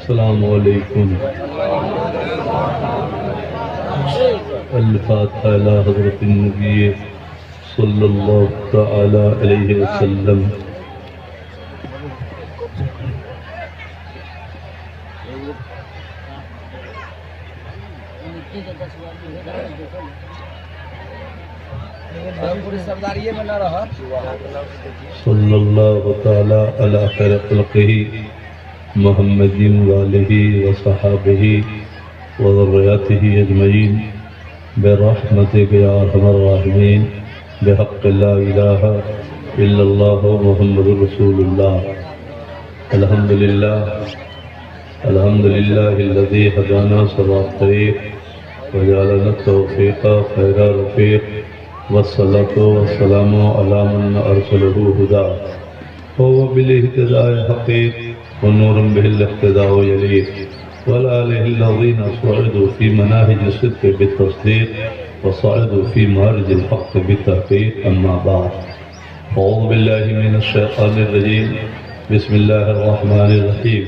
السلام علیکم. الفاتحہ الی حضرت النبی صلی اللہ تعالی علیہ وسلم. صلی اللہ تعالی علی خیر خلقہ محمد وآلہ وصحابہ وذریاتہ اجمعین برحمتک یا ارحم الراحمین بحق لا الہ الا اللہ محمد رسول اللہ. الحمدللہ الذی ہدانا صراط الطریق وجعلنا التوفیق خیر رفیق والصلاة والسلام علی من ارسلہ ہدا وهو بالاهتداء حقیق ونور به الاقتداء يليق والآله الذين صعدوا في مناهج الصدق بالتصديق وصعدوا في مارج الحق بالتحقيق. أما بعد أعوذ بالله من الشيطان الرجيم. بسم الله الرحمن الرحيم.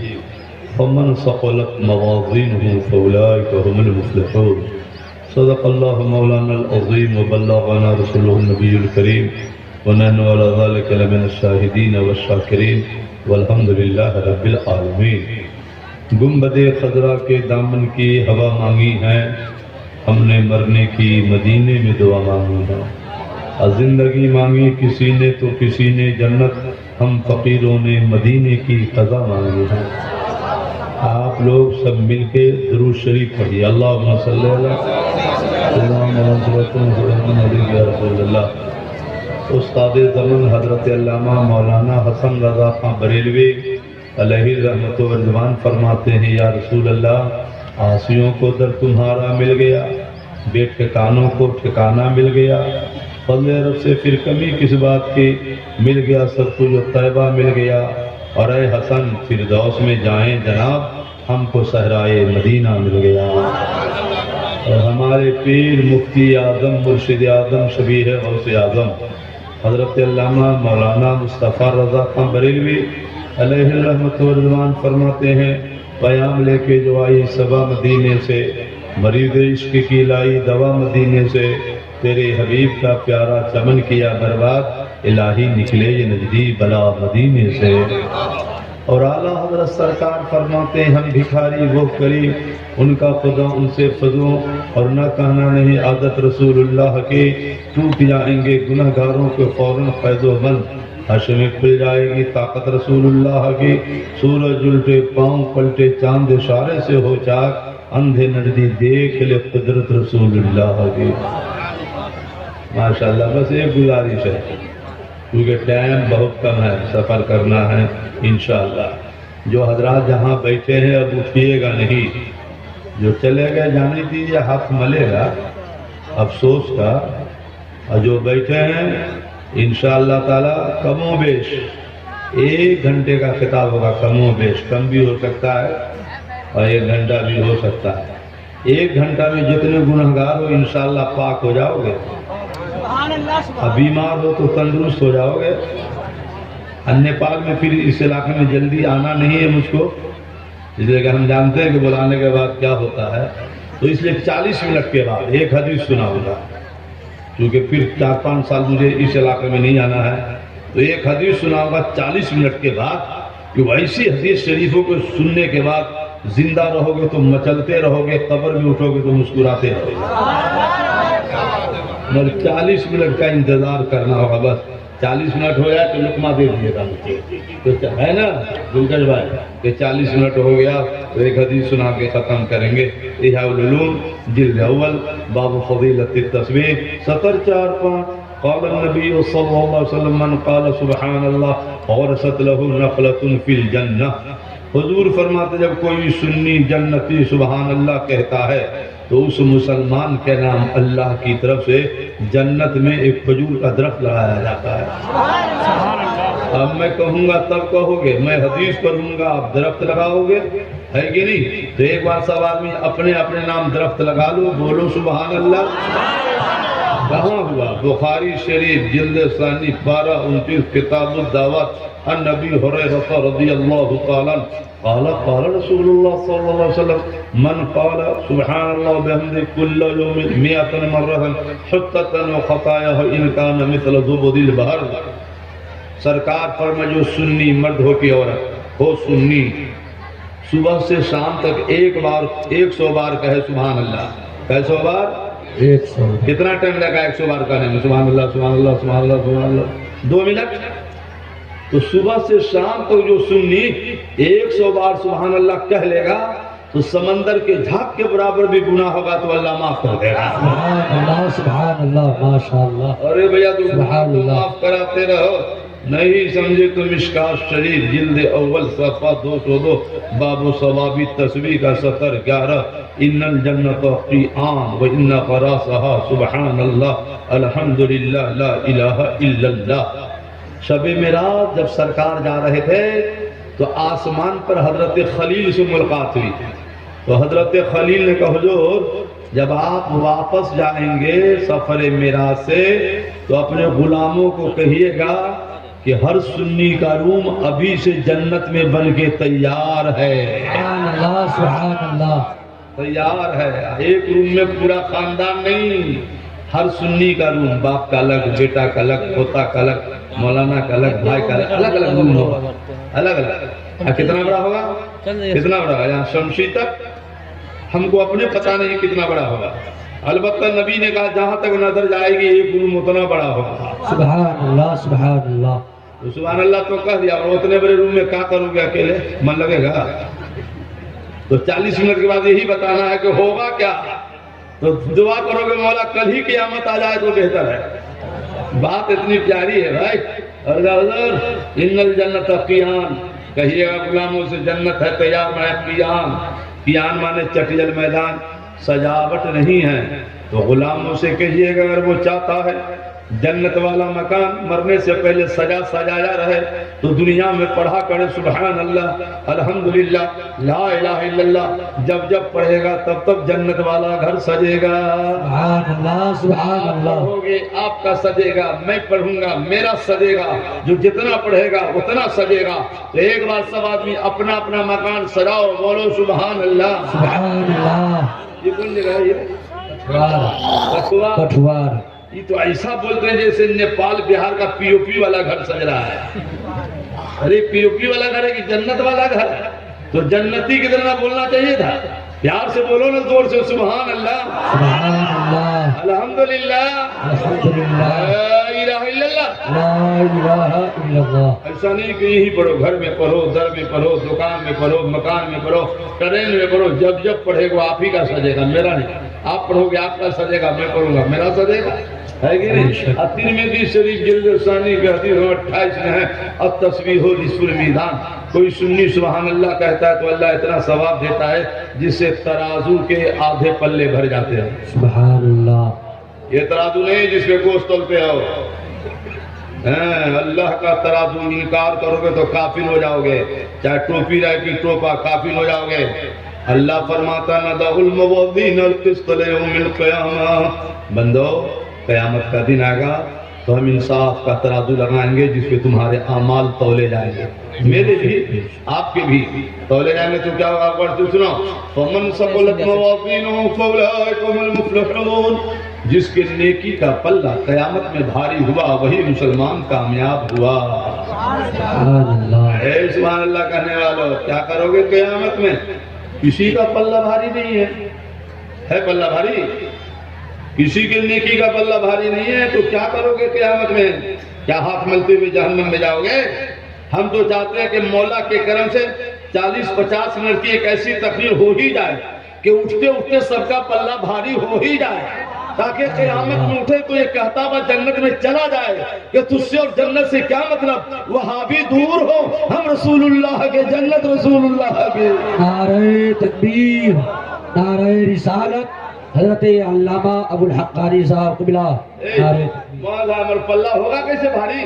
فمن ثقلت موازينه فأولئك هم المفلحون. صدق الله مولانا العظيم وبلغنا رسوله النبي الكريم ونحن على ذلك لمن الشاهدين والشاكرين والحمد للہ رب العالمین. گنبد خضرا کے دامن کی ہوا مانگی ہے ہم نے، مرنے کی مدینے میں دعا مانگی ہے. زندگی مانگی کسی نے تو کسی نے جنت، ہم فقیروں نے مدینے کی قضا مانگی ہے. آپ لوگ سب مل کے درود شریف پڑھیے. اللہم صلی اللہ علیہ وسلم. استاد زمن حضرت علامہ مولانا حسن رضا خان بریلوی علیہ رحمت و رضوان فرماتے ہیں، یا رسول اللہ، عاصیوں کو در تمہارا مل گیا، بے ٹھکانوں کو ٹھکانہ مل گیا، فضل رب سے پھر کمی کس بات کی، مل گیا سب کچھ جو طیبہ مل گیا. اور اے حسن فردوس میں جائیں جناب، ہم کو صحرائے مدینہ مل گیا. اور ہمارے پیر مفتی اعظم مرشد اعظم شبیہ غوث اعظم حضرت علامہ مولانا مصطفیٰ رضا خان بریلوی علیہ رحمت و رضوان فرماتے ہیں، پیام لے کے جو آئی صبا مدینے سے، مریض عشق کی لائی دوا مدینے سے، تیرے حبیب کا پیارا چمن کیا برباد، الہی نکلے یہ نجدی بلا مدینے سے. اور اعلیٰ حضرت سرکار فرماتے ہیں، ہم بھکاری وہ کریم ان کا خدا ان سے فضوں، اور نہ کہنا نہیں عادت رسول اللہ کی، ٹوٹ جائیں گے گناہ گاروں کے فوراً فیض و بند، حشر میں کھل جائے گی طاقت رسول اللہ کی. سورج الٹے پاؤں پلٹے چاند اشارے سے ہو چاک، اندھے نجدی دیکھ لے قدرت رسول اللہ کی. ماشاءاللہ. بس ایک گزارش ہے کیونکہ ٹائم بہت کم ہے، سفر کرنا ہے انشاءاللہ. جو حضرات جہاں بیٹھے ہیں اب اٹھیے گا نہیں، جو چلے گئے جانے دیجیے، ہاتھ ملے گا افسوس کا. اور جو بیٹھے ہیں انشاءاللہ تعالی کم و بیش 1 گھنٹے کا خطاب ہوگا. کم و بیش، کم بھی ہو سکتا ہے اور 1 گھنٹہ بھی ہو سکتا ہے. 1 گھنٹہ میں جتنے گنہگار ہو انشاءاللہ پاک ہو جاؤ گے. بیمار ہو تو تندرست ہو جاؤ گے. نیپال میں پھر اس علاقے میں جلدی آنا نہیں ہے مجھ کو، اس لیے کہ ہم جانتے ہیں کہ بلانے کے بعد کیا ہوتا ہے، تو اس لیے 40 منٹ کے بعد ایک حدیث سناؤں گا، کیونکہ پھر 4-5 سال مجھے اس علاقے میں نہیں آنا ہے. تو ایک حدیث سناؤں گا 40 منٹ کے بعد، کہ ایسی حدیث شریفوں کو سننے کے بعد زندہ رہو گے تو مچلتے رہو گے، قبر میں اٹھو گے تو مسکراتے رہو گے. مگر 40 منٹ کا انتظار کرنا ہوگا. بس 40 منٹ ہو جائے تو لقمہ دے دیجیے گا مجھے، تو ہے نا دلکش بھائی کہ 40 منٹ ہو گیا تو ایک حدیث سنا کے ختم کریں گے. احیاء العلوم جلد اول باب فضیلت التسبیح 74-5. قال النبی صلی اللہ علیہ وسلم من قال سبحان اللہ غرست له نخلة فی الجنہ. حضور فرماتے جب کوئی سنی جنتی سبحان اللہ کہتا ہے تو اس مسلمان کے نام اللہ کی طرف سے جنت میں ایک کھجور کا درخت لگایا جاتا ہے. اب میں کہوں گا تب کہو گے، میں حدیث پڑھوں گا آپ درخت لگاؤ گے، ہے کہ نہیں؟ تو ایک بار سب آدمی اپنے اپنے نام درخت لگا لو، بولو سبحان اللہ. کہاں ہوا؟ بخاری شریف جلد ثانی 12-29 کتاب الدعوات. النبی ہریرہ رضی اللہ تعالیٰ قال قال رسول اللہ صلی اللہ علیہ وسلم من قال سبحان اللہ بحمدہ کل یوم 100 مرۃ حطت خطایاہ ان کان مثل زبد البحر. سرکار فرمائے جو سنی مرد ہو کی عورت ہو سنی صبح سے شام تک 100 بار کہے سبحان اللہ. کہے 100 بار 100. کتنا ٹائم لگا 100 بار کہنے میں؟ سبحان اللہ سبحان اللہ سبحان اللہ سبحان اللہ 2 منٹ. تو صبح سے شام تک جو سنی 100 بار سبحان اللہ کہہ لے گا تو سمندر کے جھاگ کے برابر بھی گناہ ہوگا تو اللہ معاف کر دے گا. سبحان اللہ سبحان اللہ ماشاءاللہ. ارے بھیا تو معاف کراتے رہو. نہیں سمجھے تو مشکات شریف جلد اول صفحہ 202 باب ثوابی تسبیح کا 17-11 ان الجنت قیام و ان فراسها سبحان اللہ الحمدللہ لا الہ الا اللہ. شب معراج جب سرکار جا رہے تھے تو آسمان پر حضرت خلیل سے ملاقات ہوئی. تو حضرت خلیل نے کہا حضور جب آپ واپس جائیں گے سفر معراج سے تو اپنے غلاموں کو کہیے گا کہ ہر سنی کا روم ابھی سے جنت میں بن کے تیار ہے. سبحان اللہ سبحان اللہ. تیار ہے. ایک روم میں پورا خاندان نہیں، ہر سنی کا روم، باپ کا الگ، بیٹا کا الگ، پوتا کا الگ، مولانا کا الگ، بھائی کا الگ، الگ الگ روم ہوگا. الگ الگ. کتنا بڑا ہوگا؟ کتنا بڑا ہوگا؟ یہاں شمشی تک ہم کو اپنے پتہ نہیں کتنا بڑا ہوگا. البتہ نبی نے کہا جہاں تک نظر جائے گی ایک روم اتنا بڑا ہوگا. سبحان اللہ سبحان اللہ. سبحان اللہ تو کہہ دیا. اور اتنے بڑے روم میں کیا کروں گے اکیلے؟ من لگے گا؟ تو 40 منٹ کے بعد یہی بتانا ہے کہ ہوگا کیا. تو دعا کرو گے مولا کل ہی قیامت آ جائے تو بہتر ہے. بات اتنی پیاری ہے بھائی. حضور ان الجنت قیام کہیے گا غلاموں سے جنت ہے تیار میں. قیام قیام مانے چٹیل میدان، سجاوٹ نہیں ہے. تو غلاموں سے کہیے گا اگر وہ چاہتا ہے جنت والا مکان مرنے سے پہلے سجایا رہے تو دنیا میں پڑھا کرے سبحان اللہ الحمدللہ لا الہ الا اللہ. جب جب پڑھے گا تب تب جنت والا گھر سجے گا. سبحان اللہ سبحان اللہ. پڑھوگے آپ کا سجے گا، میں پڑھوں گا میرا سجے گا. جو جتنا پڑھے گا اتنا سجے گا. تو ایک بار سب آدمی اپنا اپنا مکان سجاؤ، بولو سبحان اللہ سبحان اللہ. یہ کون جگہ ہے؟ یہ کٹھوار. یہ تو ایسا بولتے ہیں جیسے نیپال بہار کا پی او پی والا گھر سج رہا ہے. ارے پی او پی والا گھر ہے کہ جنت والا گھر ہے؟ تو جنتی کی طرح بولنا چاہیے تھا. پیار سے بولو نا زور سے سبحان اللہ سبحان اللہ الحمدللہ الحمدللہ لا الہ الا اللہ. لا الہ الا اللہ. ایسا نہیں کہ یہی پڑھو، گھر میں پڑھو، در میں پڑھو، دکان میں پڑھو، مکان میں پڑھو، ٹرین میں پڑھو. جب جب پڑھے گا آپ ہی کا سجے گا، میرا نہیں. آپ پڑھو گے آپ کا سجے گا، میں پڑھوں گا میرا سجے گا. ہے کہ نہیں؟ ترمذی شریف جلد ثانی کے حدیث 28 میں ہے التسبیح رسول میدان. کوئی سنی سبحان اللہ کہتا ہے تو اللہ اتنا ثواب دیتا ہے جس سے ترازو کے آدھے پلے بھر جاتے ہیں. سبحان اللہ. یہ ترازو نہیں جس پہ گوشت تولتے ہو. اللہ کا ترازو انکار کرو گے تو کافر ہو جاؤ گے. چاہے ٹوپی رہے کہ ٹوپا، کافر ہو جاؤ گے. اللہ فرماتا ندع الموازین القسط لیوم القیامہ. بندو قیامت کا دن آئے گا تو ہم انصاف کا ترازو لگائیں گے جس پہ تمہارے اعمال تولے جائیں گے. میرے بھی آپ کے بھی تولے جائیں گے. تو کیا ہوگا؟ پڑھتے سنو فمن ثقلت موازینہ فاولئک هم المفلحون. جس کے نیکی کا پلہ قیامت میں بھاری ہوا وہی مسلمان کامیاب ہوا. سبحان اللہ. اے سبحان اللہ کہنے والوں کیا کرو گے قیامت میں؟ کسی کا پلہ بھاری نہیں ہے. ہے پلہ بھاری؟ کسی کے نیکی کا پلہ بھاری نہیں ہے. تو کیا کرو گے قیامت میں؟ کیا ہاتھ ملتے ہوئے جہنم میں جاؤ گے؟ ہم تو چاہتے ہیں کہ مولا کے کرم سے 40-50 منٹ کی ایک ایسی تقریر ہو ہی جائے کہ اٹھتے اٹھتے سب کا پلہ بھاری ہو ہی جائے، تاکہ قیامت میں اٹھے تو یہ کہتا ہوا جنت میں چلا جائے کہ تجھ سے اور جنت سے کیا مطلب؟ وہاں بھی دور ہو، ہم رسول اللہ کے جنت رسول اللہ کے. نعرہ تکبیر، نعرہ رسالت. حضرت علامہ ابو الحق قاری صاحب قبلہ. نعرہ مولا ہمارا پلہ ہوگا کیسے بھاری؟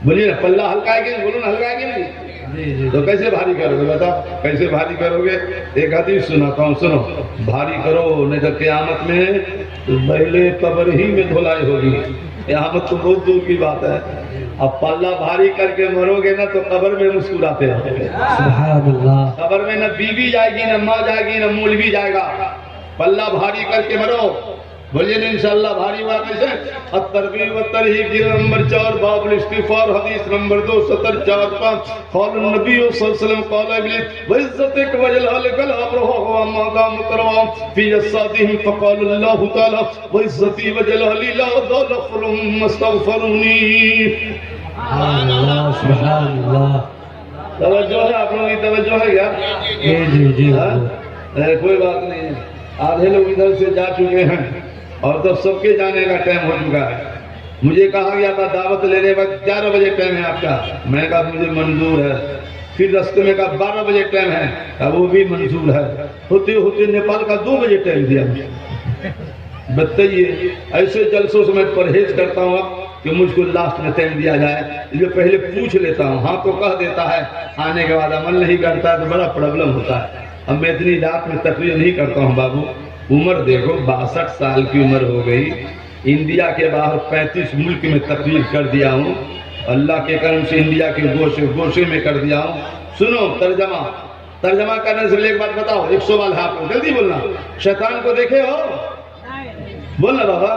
بولیے نا پلہ ہلکا ہے کہ نہیں؟ بولو نا ہلکا ہے کہ نہیں؟ تو کیسے بھاری کرو گے؟ بتاؤ کیسے بھاری کرو گے؟ ایک حدیث سناتا ہوں، سنو. بھاری کرو نہیں تو قیامت میں پہلے قبر ہی میں دھلائی ہوگی. قیامت تو بہت دور کی بات ہے. اب پلہ بھاری کر کے مرو گے نا تو قبر میں مسکراتے رہو گے. سبحان اللہ. قبر میں نہ بیوی جائے گی، نہ ماں جائے گی، نہ مولوی جائے گا. پلہ بھاری کر کے مرو. بولیے نا انشاءاللہ بھاری ہوا کیسے؟ الترغیب والترہیب جلد نمبر 4 باب الاستغفار حدیث نمبر 274-5. قال النبی صلی اللہ علیہ وسلم قال ابلیس وعزتک وجلالک لا ابرح وما دام تروا فی اجسادهم فقال اللہ تعالی وعزتی وجلالی لا ادخلهم استغفرونی. سبحان اللہ. سبحان اللہ. توجہ ہے آپ لوگوں کی؟ توجہ ہے کیا؟ جی جی. کوئی بات نہیں ہے. آدھے لوگ ادھر سے جا چکے ہیں اور تو سب کے جانے کا ٹائم ہو چکا ہے. مجھے کہا گیا تھا دعوت لینے وقت 11 بجے ٹائم ہے آپ کا. میں نے کہا مجھے منظور ہے. پھر رستے میں کہا 12 بجے ٹائم ہے. کہا وہ بھی منظور ہے. ہوتے ہوتے نیپال کا 2 بجے ٹائم دیا. بتائیے ایسے جلسوں سے میں پرہیز کرتا ہوں کہ مجھ کو لاسٹ میں ٹائم دیا جائے. اس لیے پہلے پوچھ لیتا ہوں. ہاں تو کہہ دیتا ہے، آنے کے بعد عمل نہیں کرتا ہے تو بڑا پرابلم ہوتا ہے. اب میں اتنی رات میں تقریر نہیں کرتا ہوں بابو. عمر دیکھو 62 سال کی عمر ہو گئی. انڈیا کے باہر 35 ملک میں تقریر کر دیا ہوں. اللہ کے کرم سے انڈیا کے گوشے میں کر دیا ہوں. سنو ترجمہ کرنے سے پہلے ایک بات بتاؤ. ایک سوال ہے آپ کو، جلدی بولنا. شیطان کو دیکھے ہو؟ بولنا بابا.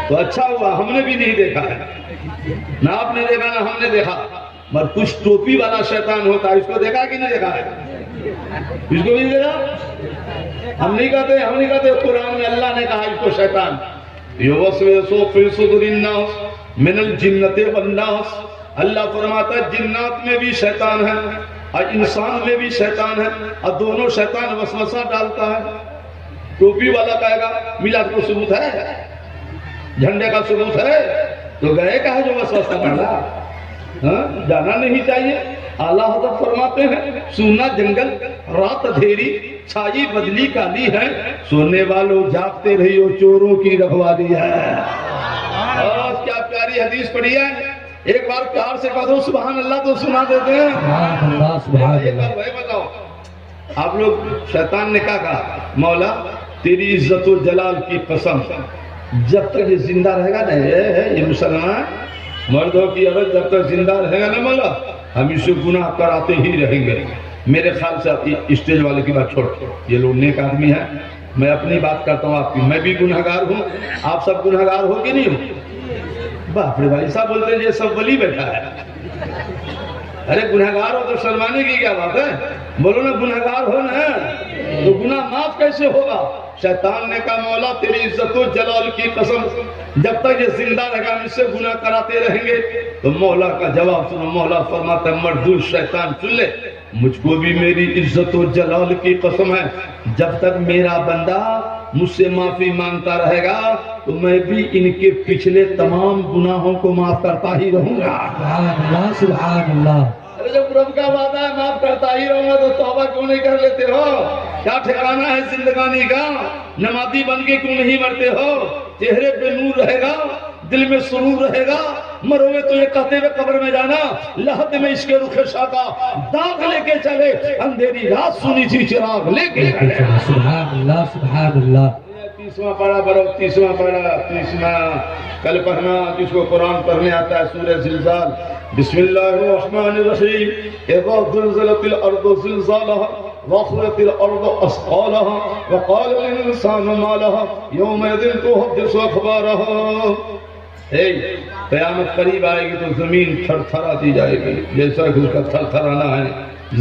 تو اچھا ہوا ہم نے بھی نہیں دیکھا ہے. نہ آپ نے دیکھا نہ ہم نے دیکھا. مگر کچھ ٹوپی والا شیطان ہوتا ہے، اس کو دیکھا کہ نہیں دیکھا ہے؟ اس کو بھی دیکھا؟ ہم نہیں کہتے. قرآن میں اللہ نے کہا اس کو شیطان. یوسوسو فی صدور الناس من الجنۃ والناس. اللہ فرماتا ہے جنات میں بھی شیطان ہے اور انسان میں بھی شیطان ہے، اور دونوں شیطان وسوسہ ڈالتا ہے. ٹوپی والا کہے گا میلاد کو ثبوت ہے، جھنڈے کا ثبوت ہے، تو گئے کا ہے جو وسوسہ ڈالا. جانا نہیں چاہیے. اللہ حضرت فرماتے ہیں سونا جنگل رات اندھیری چھائی بدلی کالی ہے، سونے والوں جاگتے رہیو چوروں کی رکھوالی ہے. اور کیا پیاری حدیث پڑھی ہے. ایک بار پیار سے کہہ دو سبحان اللہ تو سنا دیتے ہیں. سبحان اللہ. سبحان ایک اللہ. بار بھائی بتاؤ آپ لوگ. شیطان نے کہا مولا تیری عزت و جلال کی قسم جب تک یہ زندہ رہے گا نا، یہ مسلمان مردوں کی عورت جب تک زندہ رہے گا نا مولا، ہم اسے گناہ کراتے ہی رہیں گے. میرے خیال سے آپ اسٹیج والے کی بات چھوڑ، یہ لوگ نیک آدمی ہیں. میں اپنی بات کرتا ہوں آپ کی. میں بھی گنہگار ہوں، آپ سب گنہگار ہو کہ نہیں ہو؟ باپ رے بھائی صاحب بولتے ہیں یہ سب ولی بیٹھا ہے. ارے گنہگار ہو تو شرمانے کی کیا بات ہے؟ بولو نا گنہگار ہو نا، تو گناہ معاف کیسے ہوگا؟ شیطان نے کہا مولا تیری عزت و جلال کی قسم جب تک یہ زندہ رہے مجھ سے گناہ کراتے رہیں گے. تو مولا کا جواب سنو. مولا فرماتا ہے مردود شیطان سن لے، مجھ کو بھی میری عزت و جلال کی قسم ہے جب تک میرا بندہ مجھ سے معافی مانگتا رہے گا تو میں بھی ان کے پچھلے تمام گناہوں کو معاف کرتا ہی رہوں گا. سبحان اللہ. سبحان اللہ. ارے جب رب کا وعدہ ہے معاف کرتا ہی رہوں گا تو توبہ کیوں نہیں کر لیتے ہو؟ کیا ٹھکانہ ہے زندگانی کا؟ نمازی بن کے کیوں نہیں مرتے ہو؟ چہرے پہ نور رہے گا، دل میں سرور رہے گا. مروے تو یہ کہتے ہوئے قبر میں جانا لحد میں اس کے رخ شاکا داغ لے کے چلے، اندھیری رات سنی تھی چراغ لے کے چلے. سبحان اللہ. سبحان اللہ. 30واں پارہ برو 30واں پارہ 30واں کل پڑھنا جس کو قرآن پڑھنے آتا ہے سورہ زلزال. بسم اللہ الرحمن الرحیم. اذا زلزلت الارض زلزالها واخرجت الارض اثقالها وقال الانسان ما لها يومئذ تحدث اخبارها. قیامت قریب آئے گی تو زمین تھر تھراتی جائے گی جیسا کہ اس کا تھر تھرانا ہے.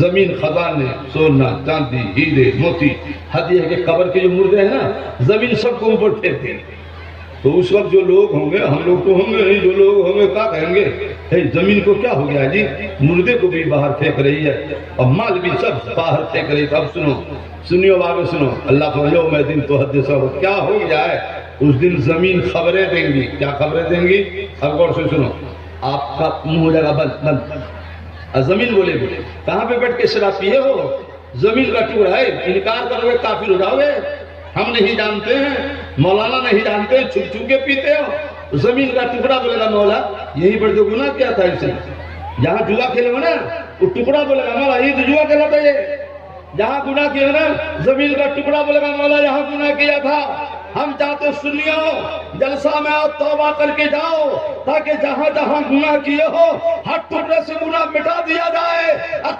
زمین خزانے سونا چاندی ہیرے موتی. حد یہ ہے کہ قبر کے جو مردے ہیں نا زمین سب کو اوپر پھینکتے ہیں. تو اس وقت جو لوگ ہوں گے، ہم لوگ تو ہوں گے نہیں، جو لوگ ہوں گے کیا کہیں گے؟ زمین کو کیا ہو گیا جی؟ مردے کو بھی باہر پھینک رہی ہے اور مال بھی سب باہر پھینک رہی ہے. اب سنو آگے سنو. اللہ کو یوم دن تو حد سے کیا ہو گیا ہے؟ اس دن زمین خبریں دیں گی. کیا خبریں دیں گی؟ اب غور سے سنو. آپ کا منہ ہو جائے گا بند. زمین بولے کہاں پہ بیٹھ کے شراب پیے ہو؟ زمین کا ٹکڑا ہے. انکار کرو گے کافر ہو جاؤ گے. ہم نہیں جانتے ہیں، مولانا نہیں جانتے، چھپ چھپ کے پیتے ہو. زمین کا ٹکڑا بولے گا مولا یہی پر جو گناہ کیا تھا اسے. جہاں جوا کھیلے ہو نا وہ ٹکڑا بولے گا مولا یہ تو جوا کھیلا تھا. یہ جہاں گناہ کیا نا زمین کا ٹکڑا بولے گا مولا یہاں گناہ کیا تھا. ہم چاہتے سنیو جلسہ میں آؤ توبہ کر کے جاؤ تاکہ جہاں جہاں گناہ کیے ہو ہر ٹکڑے سے گناہ مٹا دیا جائے،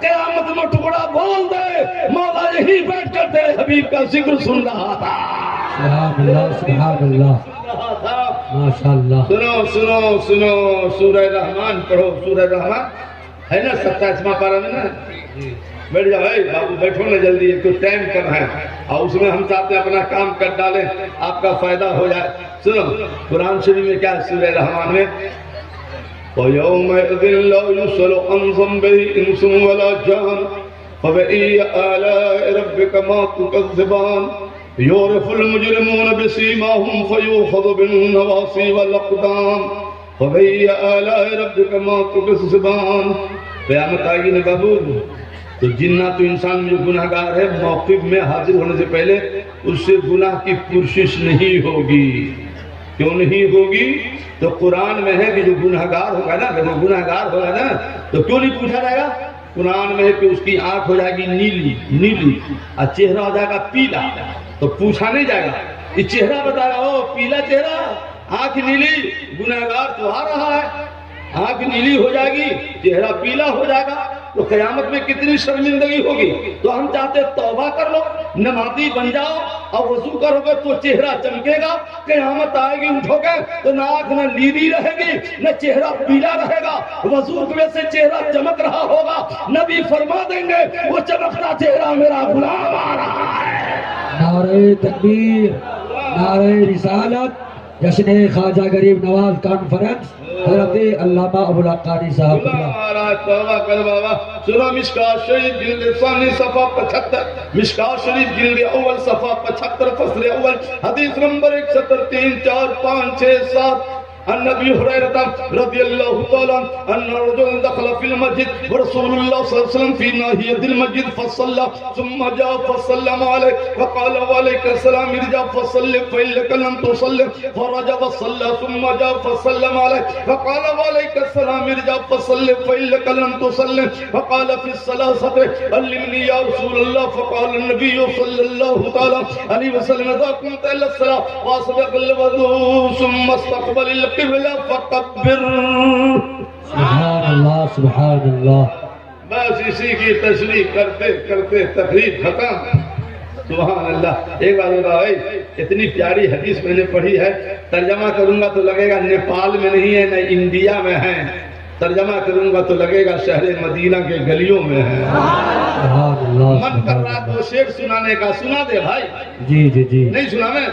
قیامت میں ٹکڑا بول دے مولا یہی بیٹھ کر تیرے حبیب کا ذکر سن رہا تھا، سبحان اللہ سبحان اللہ ماشاءاللہ۔ سنو سنو سنو سورہ رحمان پڑھو، سورہ رحمان ہے نا 27واں پارہ میں نا، بیٹھ جاؤ بھائی بابو بیٹھو نا جلدی، ایک تو ٹائم کم ہے اور اس میں ہم چاہتے ہیں اپنا کام کر ڈالیں آپ کا فائدہ ہو جائے۔ سنو قرآن شریف میں کیا ہے سورہ رحمان میں، وَيَوْمَئِذٍ لَا يُسْأَلُ عَنْ ذَنبِهِ إِنسٌ وَلَا جَانٌ فَبِأَيِّ آلَاءِ رَبِّكَ مَا تُكَذِّبَانِ يُعْرَفُ الْمُجْرِمُونَ بِسِيمَاهُمْ فَيُؤْخَذُ بِالنَّوَاصِي وَالْأَقْدَامِ فَبِأَيِّ آلَاءِ رَبِّكَ مَا تُكَذِّبَانِ۔ قیامت آئے گی نا بابو تو جنات و انسان جو گناہ گار ہے موقف میں حاضر ہونے سے پہلے اس سے گناہ کی پرسش نہیں ہوگی۔ کیوں نہیں ہوگی؟ تو قرآن میں ہے کہ جو گناہ گار ہوگا نا، جو گناہ گار ہوگا نا تو کیوں نہیں پوچھا جائے گا؟ قرآن میں ہے کہ اس کی آنکھ ہو جائے گی نیلی نیلی اور چہرہ ہو جائے گا پیلا، تو پوچھا نہیں جائے گا، یہ چہرہ بتا رہا ہو پیلا چہرہ آنکھ نیلی، گناہ گار تو آ رہا ہے، آنکھ نیلی ہو جائے گی چہرہ پیلا ہو جائے گا، تو قیامت میں کتنی شرمندگی ہوگی۔ تو ہم چاہتے توبہ کر لو، نمازی بن جاؤ اور وضو کرو گے تو چہرہ چمکے گا، قیامت آئے گی اٹھو گے تو نہ آنکھ نہ نیلی رہے گی نہ چہرہ پیلا رہے گا، وضو میں سے چہرہ چمک رہا ہوگا، نبی فرما دیں گے وہ چمکتا چہرہ میرا غلام آ رہا ہے۔ نعرہ تکبیر، نعرہ رسالت، جشن خواجہ غریب نواز کانفرنس، حضرت علامہ ابوالحق صاحب ہمارا توبہ کر بابا۔ سنو مشکات شریف جلد ثانی صفحہ 75، مشکات شریف جلد اول صفحہ 75 فصل اول حدیث نمبر 170 3 4 5 6 7 عن ابي هريره رضي الله تعالى ان رجلا دخل في المسجد ورسول الله صلى الله عليه وسلم في ناحيه المسجد فصلى ثم جاء فسلم عليه فقال وعليك السلام ارجع فصلي فإنك لم تصلي فرجع فصلى ثم جاء فسلم عليه فقال وعليك السلام ارجع فصلي فإنك لم تصلي فقال في الثلاثه علمني يا رسول الله فقال النبي صلى الله تعالى عليه وسلم اذا قمت الى الصلاه واصبغ الوضوء ثم استقبل القبلة فكبر۔ سبحان اللہ سبحان اللہ۔ بس اسی کی تشریح کرتے کرتے تقریب ختم۔ سبحان اللہ۔ ایک بات بتا بھائی، اتنی پیاری حدیث میں نے پڑھی ہے، ترجمہ کروں گا تو لگے گا نیپال میں نہیں ہے نہ انڈیا میں ہے، ترجمہ کروں گا تو لگے گا شہر مدینہ کے گلیوں میں ہے۔ سبحان اللہ من کر رہا تو شعر سنانے کا سنا دے بھائی، جی جی جی، نہیں سنا میں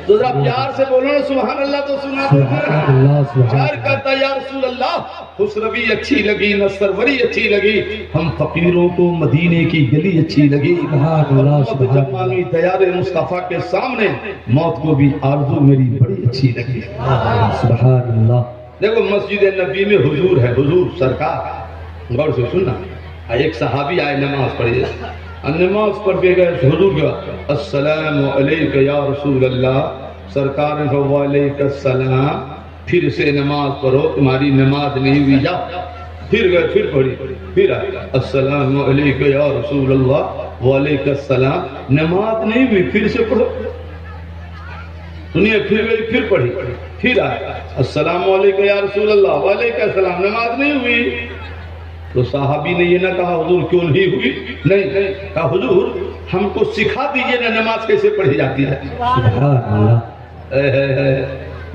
تو ذرا پیار سے بولو نا سبحان اللہ تو سنا دے۔ سبحان اللہ سبحان شاعر کہتا ہے یا رسول اللہ خسروی اچھی لگی نہ سروری اچھی لگی، ہم فقیروں کو مدینے کی گلی اچھی لگی، سبحان اللہ سبحان اللہ، جمالی دیار مصطفیٰ کے سامنے موت کو بھی آرزو میری بڑی اچھی لگی۔ سبحان اللہ۔ دیکھو مسجد نبی میں حضور ہے، حضور سرکار، غور سے سننا، ایک صحابی آئے نماز پڑھی، نماز پڑھ کے گئے حضور کا السلام علیکہ یا رسول اللہ، سرکار نے کہا وعلیکہ السلام، پھر سے نماز پڑھو تمہاری نماز نہیں ہوئی، جا پھر گئے پھر پڑھی، پھر آئے السلام علیکہ یا رسول اللہ وعلیکہ السلام، نماز نہیں ہوئی پھر سے پڑھو، سنیے پھر گئی پھر پڑھی، پھر آئے السلام علیکہ یا رسول اللہ وعلیکہ السلام، نماز نہیں ہوئی۔ تو صحابی نے یہ نہ کہا حضور کیوں نہیں ہوئی، نہیں کہا حضور ہم کو سکھا دیجئے نا نماز کیسے پڑھی جاتی ہے۔ سبحان اللہ۔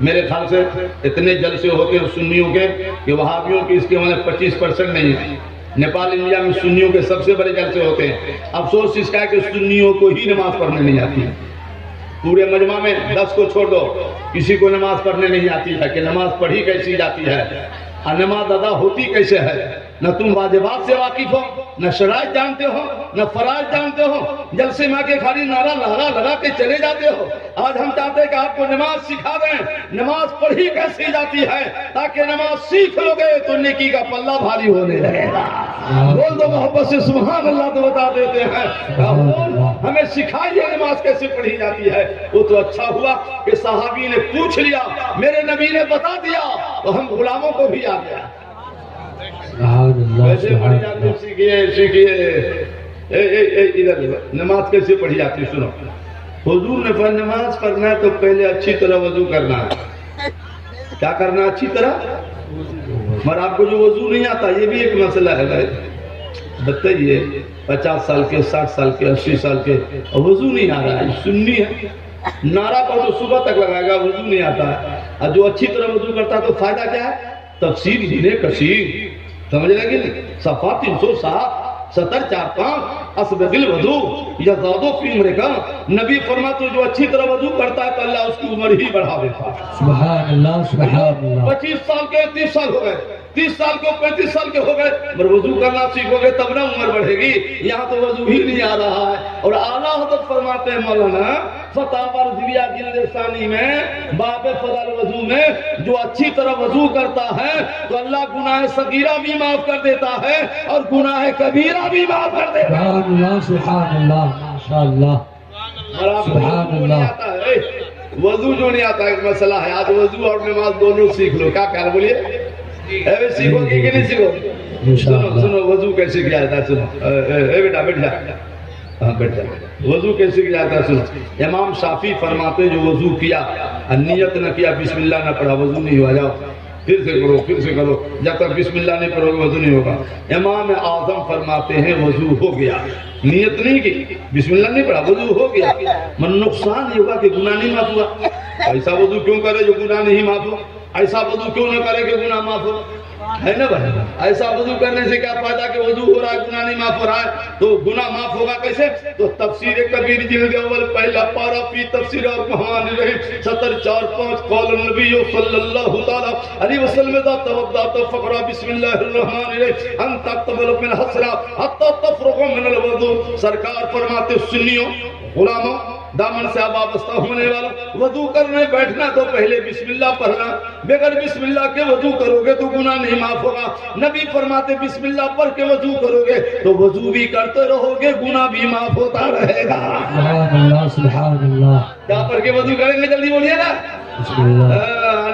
میرے خیال سے اتنے جلسے ہوتے ہیں سنیوں کے کہ وہابیوں کی اس کے معنی 25% نہیں ہے، نیپال انڈیا میں سنیوں کے سب سے بڑے جلسے ہوتے ہیں، افسوس اس کا ہے کہ سنیوں کو ہی نماز پڑھنے نہیں آتی ہے، پورے مجمع میں 10 کو چھوڑ دو کسی کو نماز پڑھنے نہیں آتی ہے کہ نماز پڑھی کیسی جاتی ہے اور نماز ادا ہوتی کیسے ہے، نہ تم واجبات سے واقف ہو، نہ شرائط جانتے ہو، نہ فرائض جانتے ہو، جلسے میں کے خالی نعرہ لگا کے چلے جاتے ہو۔ آج ہم چاہتے ہیں کہ آپ کو نماز سکھا دیں، نماز پڑھی کیسی جاتی ہے تاکہ نماز سیکھ لو گے تو نیکی کا پلہ بھاری ہونے لگے گا۔ بول دو محبت سے سبحان اللہ تو بتا دیتے ہیں، ہمیں سکھائیے نماز کیسے پڑھی جاتی ہے۔ وہ تو اچھا ہوا کہ صحابی نے پوچھ لیا، میرے نبی نے بتا دیا تو ہم غلاموں کو بھی آ گیا۔ کیسے پڑھی جاتی ہے سیکھیے، سیکھیے۔ ادھر نماز کیسے پڑھی جاتی ہے سنو، حضور نے فرمایا نماز پڑھنا ہے تو پہلے اچھی طرح وضو کرنا ہے. کیا کرنا ہے؟ اچھی طرح. مگر آپ کو جو وضو نہیں آتا یہ بھی ایک مسئلہ ہے بھائی. بتائیے 50 سال کے 60 سال کے 80 سال کے وضو نہیں آ رہا ہے، سنی ہے، نعرہ پر تو صبح تک لگائے گا، وضو نہیں آتا ہے. اور جو اچھی طرح وضو کرتا ہے تو فائدہ کیا ہے؟ تفسیر ہی کثیر. سمجھ لیں گے؟ صفحہ 307 سطر 4-5 اسبغ الوضو یزاد فی عمرک. نبی فرماتے جو اچھی طرح وضو کرتا ہے تو اللہ اس کی عمر ہی بڑھا دیتا ہے. سبحان اللہ سبحان اللہ. 25 سال کے 30 سال ہو گئے، 30 سال کے 35 سال کے ہو گئے، پر وضو کرنا سیکھو گے تب نہ عمر بڑھے گی. یہاں تو وضو ہی نہیں آ رہا ہے. اور اعلیٰ حضرت فرماتے ہیں مولانا فتح رضویہ جلد ثانی میں باب فضل وضو میں جو اچھی طرح وضو کرتا ہے تو اللہ گناہ صغیرہ بھی معاف کر دیتا ہے اور گناہ کبیرہ بھی معاف کر دیتا ہے. سبحان اللہ سبحان اللہ ماشاء اللہ. اور آپ کو سبحان وضو نہیں اللہ. آتا ہے، وضو جو نہیں آتا ہے ایک مسئلہ ہے. آج وضو اور نماز دونوں سیکھ لو. کیا خیال بولیے؟ اے سیکھو گے کہ نہیں سیکھو؟ سنو سنو وضو کیسے کیا جاتا ہے. سنو اے بیٹا بیٹھ جا. ہاں بیٹھ جا. وضو کیسے کیا جاتا ہے سنو. امام شافعی فرماتے جو وضو کیا نیت نہ کیا بسم اللہ نہ پڑھا وضو نہیں ہوا. جاؤ پھر سے کرو پھر سے کرو، جب تک بسم اللہ نہیں پڑھو گے وضو نہیں ہوگا. امام اعظم فرماتے ہیں وضو ہو گیا، نیت نہیں کی، بسم اللہ نہیں پڑھا، وضو ہو گیا. من نقصان یہ ہوگا کہ گناہ نہیں معاف ہوا. ایسا وضو کیوں کرے جو گناہ نہیں معاف ہو؟ ایسا وضو کیوں نہ کرے کہ گناہ معاف ہو؟ ہے نا بھائی؟ ایسا وضو کرنے سے کیا فائدہ کہ وضو ہو رہا ہے گناہ نہیں معاف ہو رہا ہے؟ تو گناہ معاف ہوگا کیسے؟ تو تفسیر کبیر جلد اول پہلا پارہ فی تفسیر الرحمن الرحیم سطر 4-5 قول النبی صلی اللہ تعالی علیہ وسلم اذا توضأت فقرأ بسم اللہ الرحمن الرحیم ان تقبل من حسرا حتی تفرغ من الوضو. سرکار فرماتے سنیوں غلاموں دامن سے وابستہ ہونے والوں وضو کرنے بیٹھنا تو پہلے بسم اللہ پڑھنا. بغیر بسم اللہ کے وضو کرو گے تو گناہ نہیں معاف ہوگا. نبی فرماتے بسم اللہ پڑھ کے وضو کرو گے تو وضو بھی کرتے رہو گے گناہ بھی معاف ہوتا رہے گا. سبحان اللہ سبحان اللہ. کیا پڑھ کے وضو کریں گے؟ جلدی بولیے نا. بسم اللہ.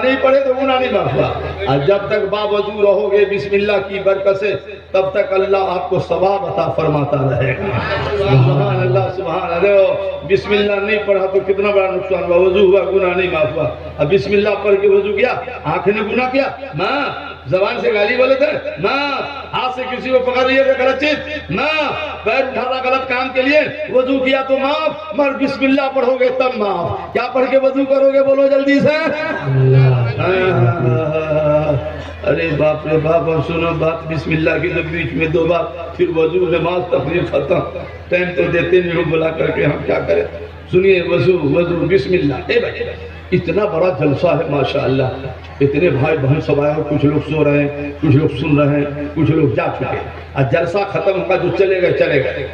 نہیں پڑھے تو گناہ نہیں معاف ہوا. اور جب تک باوضو رہو گے بسم اللہ کی برکت سے تب تک اللہ آپ کو ثواب عطا فرماتا رہے گا. سبحان اللہ سبحان اللہ. بسم اللہ نہیں پڑھا تو کتنا بڑا نقصان ہوا. وضو ہوا گناہ نہیں معاف ہوا. اب بسم اللہ پڑھ کے وضو کیا، آنکھ نے گناہ کیا، ماں زبان سے گالی بولے تھے، ماں ہاتھ سے کسی کو پکڑ رہی ہے غلط چیز، ماں پیر اٹھانا غلط کام کے لیے وضو کیا تو معاف، مگر بسم اللہ پڑھو گے تب معاف. کیا پڑھ کے وضو کرو گے؟ بولو جلدی سے. ارے باپ رے باپ. اور سنو بات بسم اللہ کی تو بیچ میں 2 بار، پھر وضو نماز تقریر ختم. ٹائم تو دیتے نہیں ہو بلا کر کے، ہم کیا کریں. سنیے وضو وضو بسم اللہ. اے بھائی اتنا بڑا جلسہ ہے ماشاءاللہ. اتنے بھائی بہن سب آئے، کچھ لوگ سو رہے ہیں، کچھ لوگ سن رہے ہیں، کچھ لوگ جا چکے. اب جلسہ ختم ہوگا جو چلے گئے چلے گئے.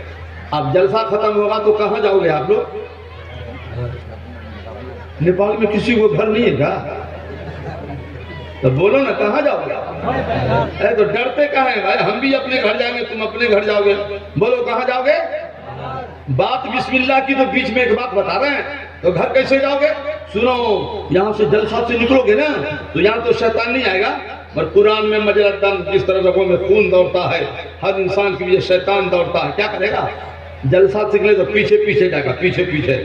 اب جلسہ ختم ہوگا تو کہاں جاؤ گے آپ لوگ؟ نیپال میں کسی کو گھر نہیں ہے کیا؟ تو بولو نا کہاں جاؤ گے؟ اے تو ڈرتے کہاں ہیں بھائی؟ ہم بھی اپنے گھر جائیں گے، تم اپنے گھر جاؤ گے. بولو کہاں جاؤ گے؟ بات بسم اللہ کی تو بیچ میں ایک بات بتا رہے ہیں، تو گھر کیسے جاؤ گے؟ سنو یہاں سے جلسہ سے نکلو گے نا تو یہاں تو شیطان نہیں آئے گا. پر قرآن میں مجرى الدم جس طرح رگوں میں خون دوڑتا ہے ہر انسان کے لیے شیطان دوڑتا ہے. کیا کرے گا؟ جلسہ سکھلے تو پیچھے پیچھے جائے گا، پیچھے پیچھے.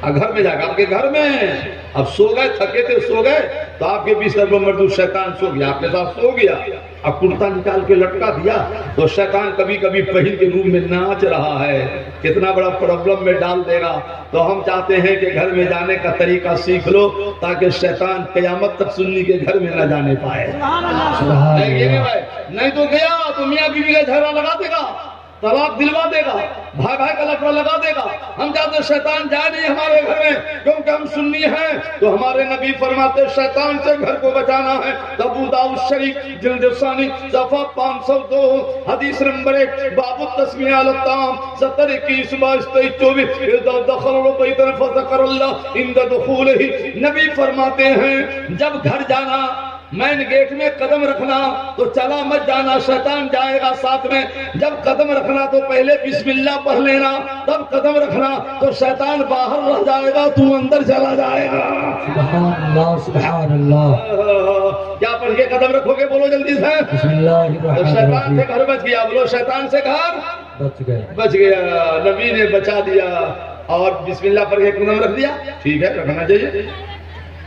اور گھر میں جائے گا، آپ کے گھر میں اب سو گئے، تھکے تھے سو گئے تو آپ کے بستر پر مردود شیطان سو گیا، آپ کے ساتھ سو گیا. اب کرتا نکال کے لٹکا دیا تو شیطان کبھی کبھی پہل کے روم میں ناچ رہا ہے. کتنا بڑا پرابلم میں ڈال دے گا. تو ہم چاہتے ہیں کہ گھر میں جانے کا طریقہ سیکھ لو تاکہ شیطان قیامت تک سنی کے گھر میں نہ جانے پائے. نہیں تو گیا تو میاں بیوی کا جھگڑا لگا دے گا، طلاق دلوا دے گا، بھائی بھائی کا لفڑا لگا دے گا. ہم چاہتے شیطان جائے نہیں ہمارے گھر میں کیونکہ ہم سنی ہیں. تو ہمارے نبی فرماتے شیطان سے گھر کو بچانا ہے. ابو داؤد شریف جلد ثانی صفحہ 502 حدیث نمبر 1 باب التسمیہ علی الطعام 21 22 24 اذا دخل البیت فذکر اللہ عند دخولہ. نبی فرماتے ہیں جب گھر جانا مین گیٹ میں قدم رکھنا تو چلا مت جانا، شیطان جائے گا ساتھ میں. جب قدم رکھنا تو پہلے بسم اللہ پڑھ لینا، تب قدم رکھنا تو شیطان باہر رہ جائے گا، تو اندر چلا جائے گا. سبحان اللہ سبحان اللہ. کیا پڑھ کے قدم رکھو گے؟ بولو جلدی سے. بسم اللہ الرحمن شیطان الرحیم. سے گھر بچ گیا. بولو شیطان سے گھر بچ گئے. بچ گیا. نبی نے بچا دیا. اور بسم اللہ پڑھ کے قدم رکھ دیا، ٹھیک ہے رکھنا چاہیے.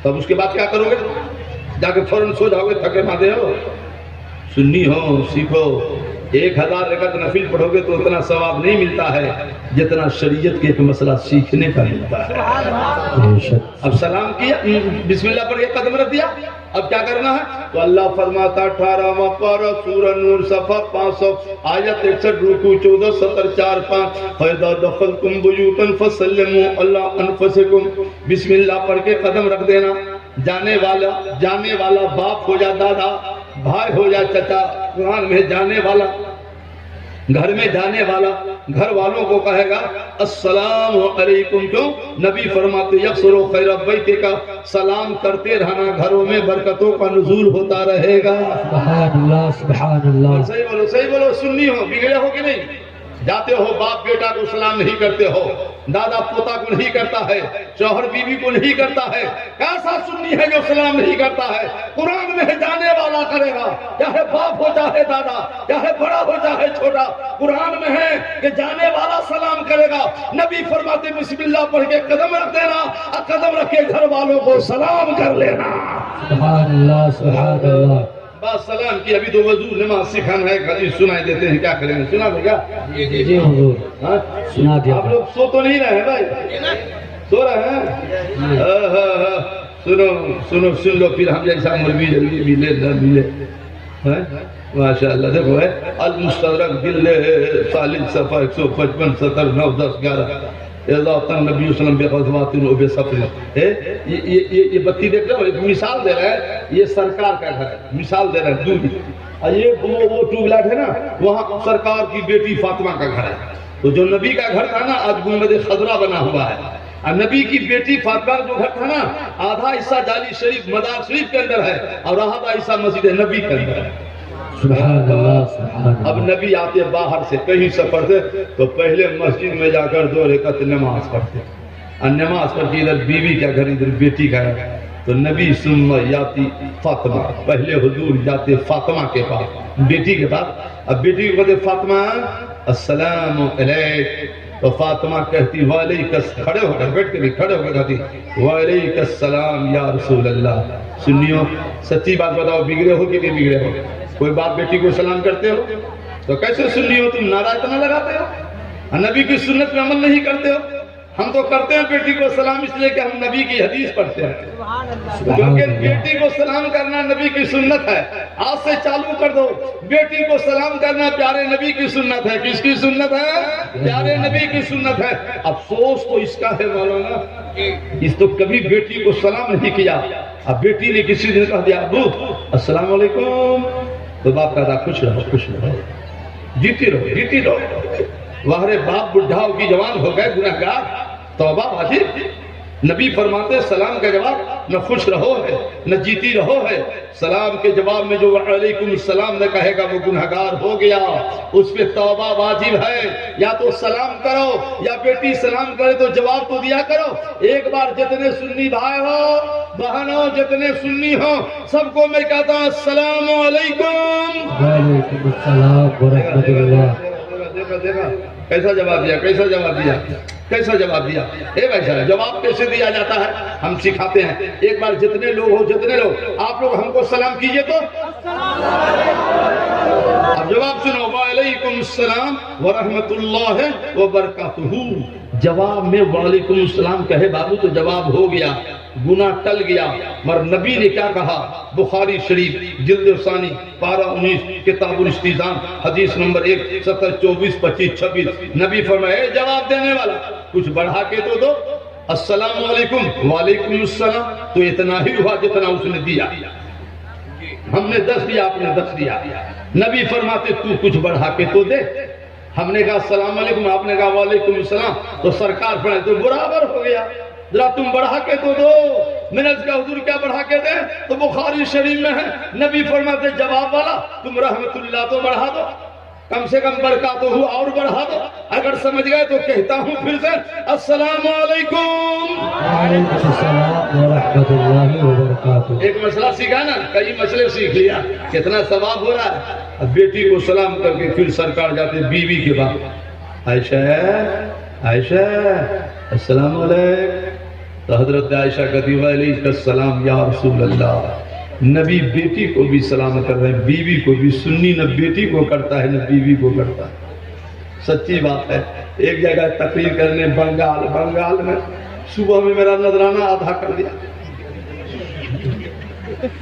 تب اس کے بعد کیا کرو گے؟ جا کے فوراً سو جاؤ گے، تھکے مادے ہو. سنی ہو سیکھو، 1000 رکعت نفل پڑھو گے تو اتنا ثواب نہیں ملتا ہے جتنا شریعت کے ایک مسئلہ سیکھنے کا ملتا ہے. اب سلام کیا، بسم اللہ پڑھ کے قدم رکھ دیا، اب کیا کرنا ہے؟ تو اللہ فرماتا 18واں پارہ سورہ نور صفحہ 500 آیت 61 رکوع 14 70 4 5 فَإِذَا دَخَلْتُمْ بُيُوتًا فَسَلِّمُوا عَلَىٰ أَنفُسِكُمْ. بسم اللہ پڑھ کے قدم رکھ دینا. جانے والا باپ ہو جا دادا، بھائی ہو جا چچا، قرآن میں جانے والا، گھر میں جانے والا گھر والوں کو کہے گا السلام علیکم. کیوں؟ نبی فرماتے یکسر خیر بیت کا، سلام کرتے رہنا گھروں میں برکتوں کا نزول ہوتا رہے گا. سبحان اللہ سبحان اللہ. صحیح بولو. سنی ہو، بگڑے ہو کہ نہیں؟ جاتے ہو باپ بیٹا کو سلام نہیں کرتے ہو، دادا پوتا کو نہیں کرتا ہے، شوہر بیوی کو نہیں کرتا ہے. کیسا سنی ہے جو سلام نہیں کرتا ہے؟ قرآن میں جانے والا کرے گا، چاہے باپ ہو چاہے دادا، چاہے بڑا ہو چاہے چھوٹا. قرآن میں ہے کہ جانے والا سلام کرے گا. نبی فرماتے بسم اللہ پڑھ کے قدم رکھ دینا، اور قدم رکھ کے گھر والوں کو سلام کر لینا. سبحان اللہ سبحان اللہ. بس سلام کی. ابھی تو وضو نماز سکھانا ہے، حدیث سنائی دیتے ہیں، کیا کریں گے؟ سنا دے گا؟ جی حضور ہاں سنا دیا. آپ لوگ سو تو نہیں رہے ہیں بھائی؟ سو رہے ہیں؟ سن لو پھر ہم جیسا مولوی جلدی ملے. ماشاء اللہ. دیکھو ہے المستدرک جلد ثالث صفحہ 155 70 9 10 11 اضافہ نبی وسلم بے غزوات و بے سفر. یہ بتی دیکھ رہے ہو، ایک مثال دے رہا ہے. یہ سرکار کا گھر ہے، مثال دے رہا ہے دودھ. اور یہ وہ ٹیوب لائٹ ہے نا، وہاں سرکار کی بیٹی فاطمہ کا گھر ہے. تو جو نبی کا گھر تھا نا آج گنبد خضرا بنا ہوا ہے. اور نبی کی بیٹی فاطمہ جو گھر تھا نا، آدھا حصہ جالی شریف مدار شریف کے اندر ہے اور آدھا حصہ مسجد نبی کے اندر ہے. سبحان اللہ سبحان اب اللہ. نبی آتے باہر سے کہیں سفر سے تو پہلے مسجد میں جا کر 2 رکعت نماز پڑھتے، اور نماز پڑھ کے ادھر بیوی کا گھر ادھر بیٹی کا گھر. تو نبی ثم یاتی فاطمہ، پہلے حضور جاتے فاطمہ کے پاس، بیٹی کے پاس. اب بیٹی کو کہتے فاطمہ السلام علیک. تو فاطمہ کہتی وعلیک، کھڑے ہو کر، بیٹھ کے بھی کھڑے ہو کر کہتی وعلیک السلام یا رسول اللہ. سنیو سچی بات بتاؤ، بگڑے ہو کہ نہیں بگڑے ہو؟ کوئی باپ بیٹی کو سلام کرتے ہو تو کیسے سنی ہو؟ تم نعرہ اتنا لگاتے ہو، نبی کی سنت میں عمل نہیں کرتے ہو. ہم تو کرتے ہیں بیٹی کو سلام اس لیے کہ ہم نبی کی حدیث پڑھتے ہیں، کیونکہ بیٹی کو سلام کرنا نبی کی سنت ہے. آج سے چالو کر دو، بیٹی کو سلام کرنا پیارے نبی کی سنت ہے. کس کی سنت ہے؟ پیارے نبی کی سنت ہے. افسوس تو اس کا ہے مولانا، اس تو کبھی بیٹی کو سلام نہیں کیا. اب بیٹی نے کسی دن کہہ دیا ابو السلام علیکم، تو باپ کہتا خوش رہو خوش رہو، جیتی رہو جیتی رہو. واہرے باپ بڈھا ہو کی جوان ہو گئے گنہگار، توبہ واجب. نبی فرماتے سلام کا جواب نہ خوش رہو ہے نہ جیتی رہو ہے. سلام کے جواب میں جو علیکم السلام نہ کہے گا وہ گنہگار ہو گیا، اس پہ توبہ واجب ہے. یا تو سلام کرو، یا بیٹی سلام کرے تو جواب تو دیا کرو. ایک بار جتنے سنی بھائی ہو بہنوں، جتنے سنی ہو، سب کو میں کہتا ہوں السلام علیکم. وعلیکم السلام ورحمۃ اللہ. دیکھا کیسا جواب دیا، کیسا جواب دیا، کیسا جواب دیا. اے بھائی صاحب جواب کیسے دیا جاتا ہے ہم سکھاتے ہیں. ایک بار جتنے لوگ ہو، جتنے لوگ آپ لوگ ہم کو سلام کیجئے تو اب جواب سنو وعلیکم السلام ورحمۃ اللہ وبرکاتہ. جواب میں وعلیکم السلام کہے بابو تو جواب ہو گیا، گناہ ٹل گیا. مگر نبی نے کیا کہا؟ بخاری شریف جلد ثانی پارہ 19 کتاب الاستئذان حدیث نمبر 1 70 24 25 26. نبی فرمائے جواب دینے والا کچھ بڑھا کے تو دو. السلام علیکم وعلیکم السلام تو اتنا ہی ہوا جتنا اس نے دیا. ہم نے 10 دیا، آپ نے 10 دیا. نبی فرماتے تو کچھ بڑھا کے تو دے. ہم نے کہا السلام علیکم، آپ نے کہا وعلیکم السلام، تو سرکار فرمائے تو برابر ہو گیا. ذرا تم بڑھا کے تو دو. میں نے کہا حضور کیا بڑھا کے دیں؟ تو بخاری شریف میں ہے نبی فرماتے جواب والا تم رحمت اللہ تو بڑھا دو، کم سے کم برکات ہو اور بڑھا دو. اگر سمجھ گئے تو کہتا ہوں پھر سے السلام علیکم. وعلیکم السلام ورحمۃ اللہ وبرکاتہ. ایک مسئلہ سیکھا نا، کئی مسئلے سیکھ لیا، کتنا ثواب ہو رہا ہے. اب بیٹی کو سلام کر کے پھر سرکار جاتے بیوی کے بعد. عائشہ عائشہ السلام علیکم. تو حضرت عائشہ کہتی وعلیکم السلام یا رسول اللہ. نبی بیٹی کو بھی سلام کر رہے ہیں, بیوی کو بھی. سنی نہ بیٹی کو کرتا ہے نہ بیوی کو کرتا ہے. سچی بات ہے. ایک جگہ تقریر کرنے بنگال میں صبح میں میرا نذرانہ آدھا کر دیا.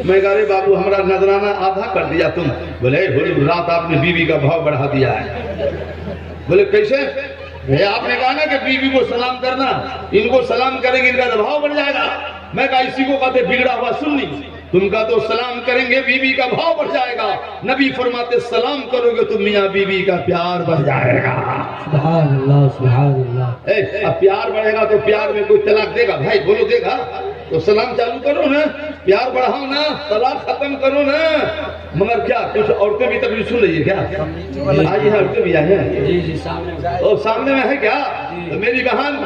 میں کہا رے بابو ہمارا نذرانہ آدھا کر دیا تم. بولے رات آپ نے بیوی کا بھاؤ بڑھا دیا ہے. بولے کیسے؟ آپ نے کہا نا کہ بیوی کو سلام کرنا, ان کو سلام کریں گے ان کا بھاؤ بڑھ جائے گا. میں کہا اسی کو کہتے بگڑا ہوا سنی. تم کا تو سلام کریں گے بیوی کا بھاؤ بڑھ جائے گا. نبی فرماتے سلام کرو گے تو میاں بیوی کا پیار بڑھ جائے گا. سبحان اللہ سبحان اللہ. اب پیار بڑھے گا تو پیار میں کوئی طلاق دے گا بھائی؟ بولو دے گا؟ تو سلام چالو کرو نا, پیار بڑھاؤ نا, طلاق ختم کرو نا. مگر کیا کچھ عورتیں بھی تقریر سن رہی ہے کیا؟ آئی ہیں عورتیں بھی آئی ہیں. جی جی سامنے اور سامنے میں ہے کیا؟ میری بہن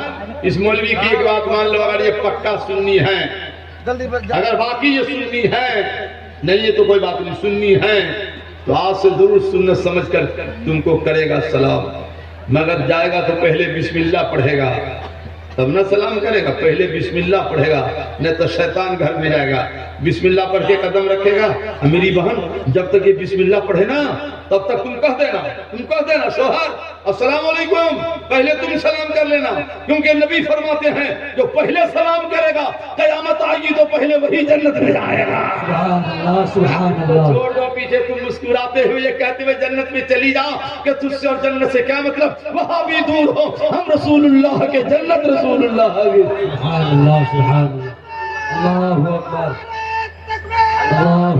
اس مولوی کی ایک بات مان لو, اگر یہ پکا سنی ہے, اگر باقی یہ سنی ہے, نہیں ہے تو کوئی بات نہیں, سنی ہے تو آج سے ضرور سنت سمجھ کر تم کو کرے گا سلام. مگر جائے گا تو پہلے بسم اللہ پڑھے گا تب نہ سلام کرے گا. پہلے بسم اللہ پڑھے گا نہیں تو شیطان گھر میں جائے گا. بسم اللہ پڑھ کے قدم رکھے گا. میری بہن جب تک یہ بسم اللہ پڑھے نا تب تک تم کہہ دینا شوہر السلام علیکم, پہلے تم سلام کر لینا. کیونکہ نبی فرماتے ہیں جو پہلے سلام کرے گا قیامت آئے گی تو پہلے وہی جنت میں جائے گا. سبحان اللہ سبحان اللہ. چھوڑ دو پیچھے, تم مسکراتے ہوئے یہ کہتے ہوئے جنت میں چلی جاؤ کہ تجھ سے اور جنت سے کیا مطلب, وہاں بھی دور ہو, ہم رسول اللہ کے جنت رسول اللہ آگے. سبحان اللہ سبحان اللہ. اللہ اکبر اللہ